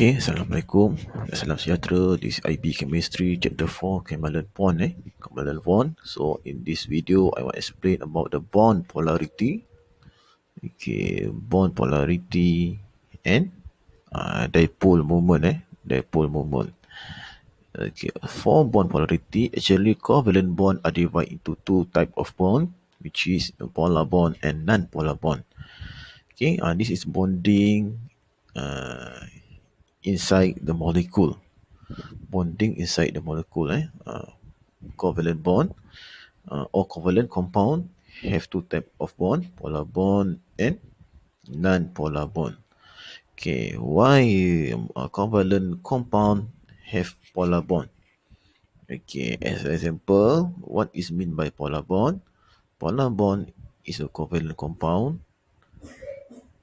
Okay, Assalamualaikum. Salam sejahtera. This is IB Chemistry Chapter 4, Covalent bond. So in this video, I will explain about the bond polarity. Okay, bond polarity and dipole moment. Dipole moment. Okay, for bond polarity, actually covalent bond are divided into two type of bond, which is a polar bond and non-polar bond. Okay, this is bonding inside the molecule. Bonding inside the molecule. Covalent bond or covalent compound have two type of bond, polar bond and non-polar bond. Okay, why covalent compound have polar bond? Okay, as an example, what is mean by polar bond? Polar bond is a covalent compound.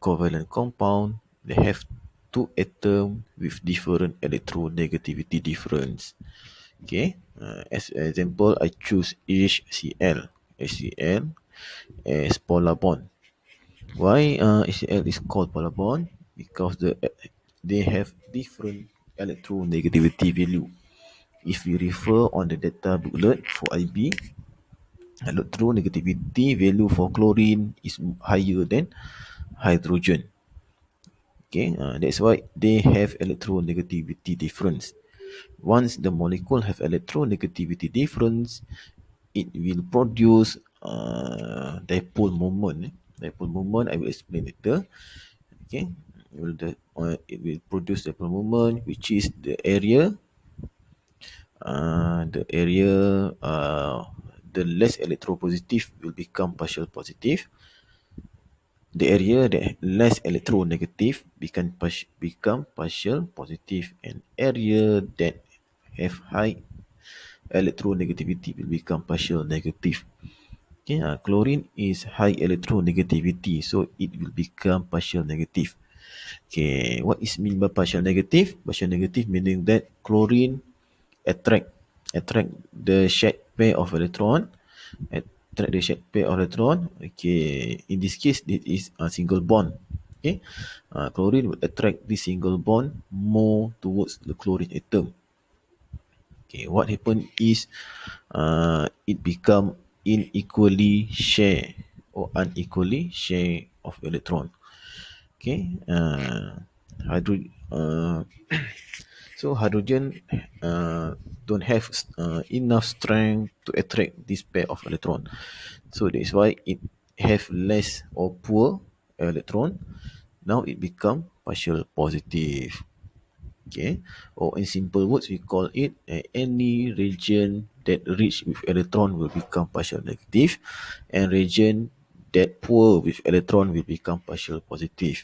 Covalent compound, they have two atoms with different electronegativity difference. Okay, as an example, I choose HCl. HCl as polar bond. Why HCl is called polar bond? Because they have different electronegativity value. If we refer on the data booklet for IB, electronegativity value for chlorine is higher than hydrogen. Okay, that's why they have electronegativity difference. Once the molecule have electronegativity difference, it will produce dipole moment. Dipole moment I will explain later. Okay, it will produce dipole moment, which is the area the less electropositive will become partial positive. The area that less electronegative become partial positive, and area that have high electronegativity will become partial negative. Okay, chlorine is high electronegativity, so it will become partial negative. Okay, what is mean by partial negative? Partial negative meaning that chlorine attract the shared pair of electron, attract the shared pair of electron. Okay, in this case, it is a single bond. Okay, chlorine will attract this single bond more towards the chlorine atom. Okay, what happen is it become unequally share or unequally share of electron. Okay, hydro so hydrogen don't have enough strength to attract this pair of electron. So that's why it have less or poor electron. Now it become partial positive. Okay, or in simple words, we call it any region that rich with electron will become partial negative, and region that poor with electron will become partial positive.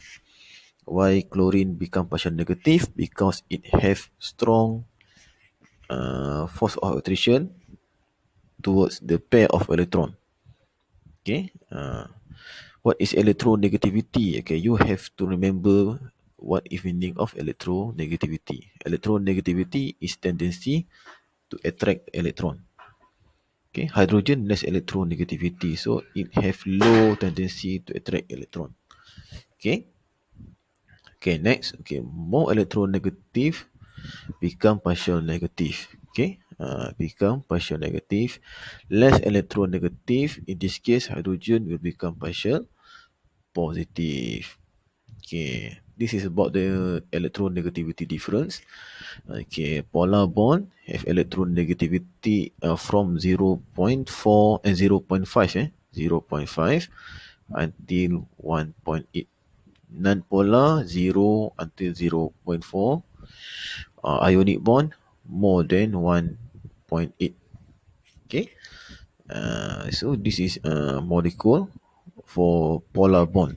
Why chlorine become partial negative? Because it have strong force of attraction towards the pair of electron. Okay, what is electronegativity? Okay, you have to remember what is meaning of electronegativity. Electronegativity is tendency to attract electron. Okay, hydrogen less electronegativity, so it have low tendency to attract electron. Okay, okay, next. Okay, more electronegative become partial negative. Okay, become partial negative. Less electronegative, in this case hydrogen will become partial positive. Okay, this is about the electronegativity difference. Okay, polar bond have electronegativity from 0.4 and 0.5 zero point 0.5 until 1.8. Non-polar 0 until 0.4. Ionic bond more than 1.8. Okay, so this is a molecule for polar bond.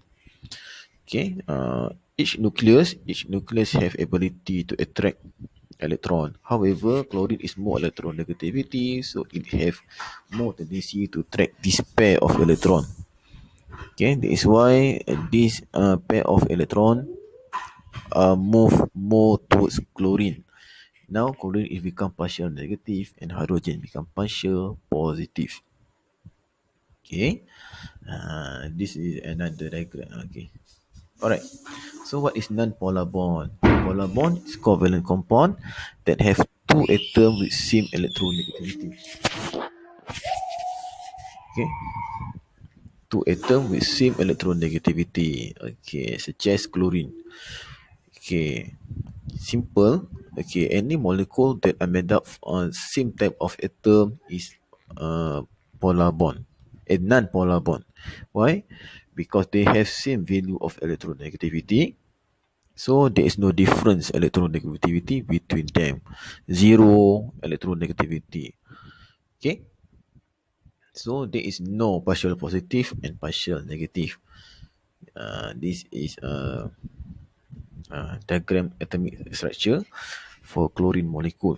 Okay, each nucleus have ability to attract electron. However, chlorine is more electronegativity, so it have more tendency to attract this pair of electron. Okay, that is why this pair of electron move more towards chlorine. Now chlorine is become partial negative and hydrogen become partial positive. Okay, this is another diagram. Okay, all right. So what is non-polar bond? polar bond is covalent compound that have two atoms with same electronegativity. Okay, two atoms with same electronegativity. Okay, such as chlorine. Okay, simple. Okay, any molecule that are made up on same type of atom is polar bond, a non-polar bond. Why? Because they have same value of electronegativity. So there is no difference electronegativity between them. Zero electronegativity. Okay. So there is no partial positive and partial negative. This is diagram atomic structure for chlorine molecule.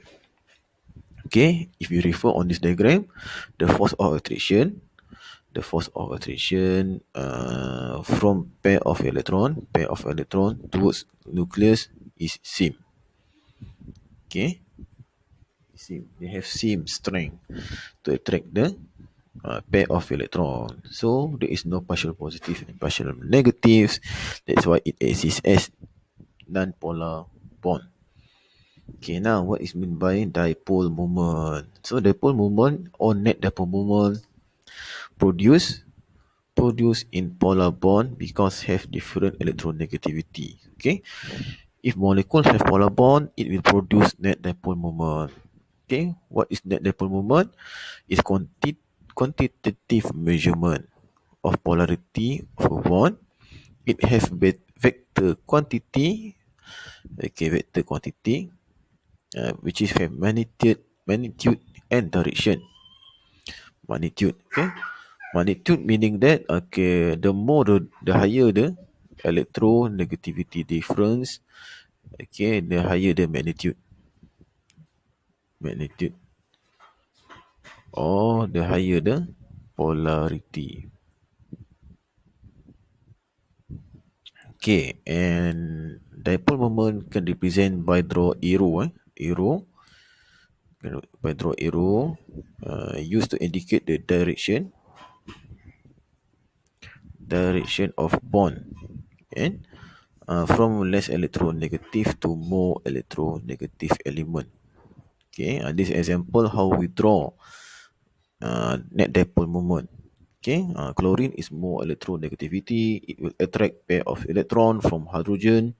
Okay, if you refer on this diagram, the force of attraction from pair of electron towards nucleus is same. Okay, same. They have same strength to attract the pair of electron. So there is no partial positive and partial negatives. That's why it exists as non-polar bond. Okay, now what is meant by dipole moment? So dipole moment or net dipole moment produce in polar bond because have different electronegativity. Okay, if molecules have polar bond, it will produce net dipole moment. Okay, what is net dipole moment? Is quantitative measurement of polarity of a bond. It has vector quantity. Okay, vector quantity, which is have magnitude and direction. Magnitude. Okay, magnitude meaning that okay, the more the higher the electronegativity difference, okay, the higher the magnitude, or the higher the polarity. Okay, and dipole moment can represent by draw arrow, by draw arrow, used to indicate the direction of bond, and from less electronegative to more electronegative element. Okay, this example how we draw net dipole moment. Okay, chlorine is more electronegativity. It will attract pair of electron from hydrogen,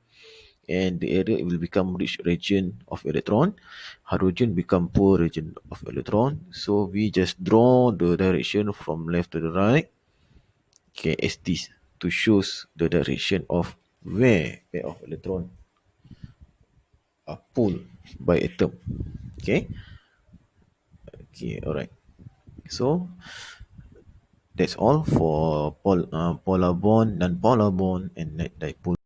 and the area will become rich region of electron. Hydrogen become poor region of electron. So we just draw the direction from left to the right. Okay, as this to shows the direction of where pair of electron are pulled by atom. Okay, okay, alright. So that's all for polar bond, non-polar bond, and net dipole.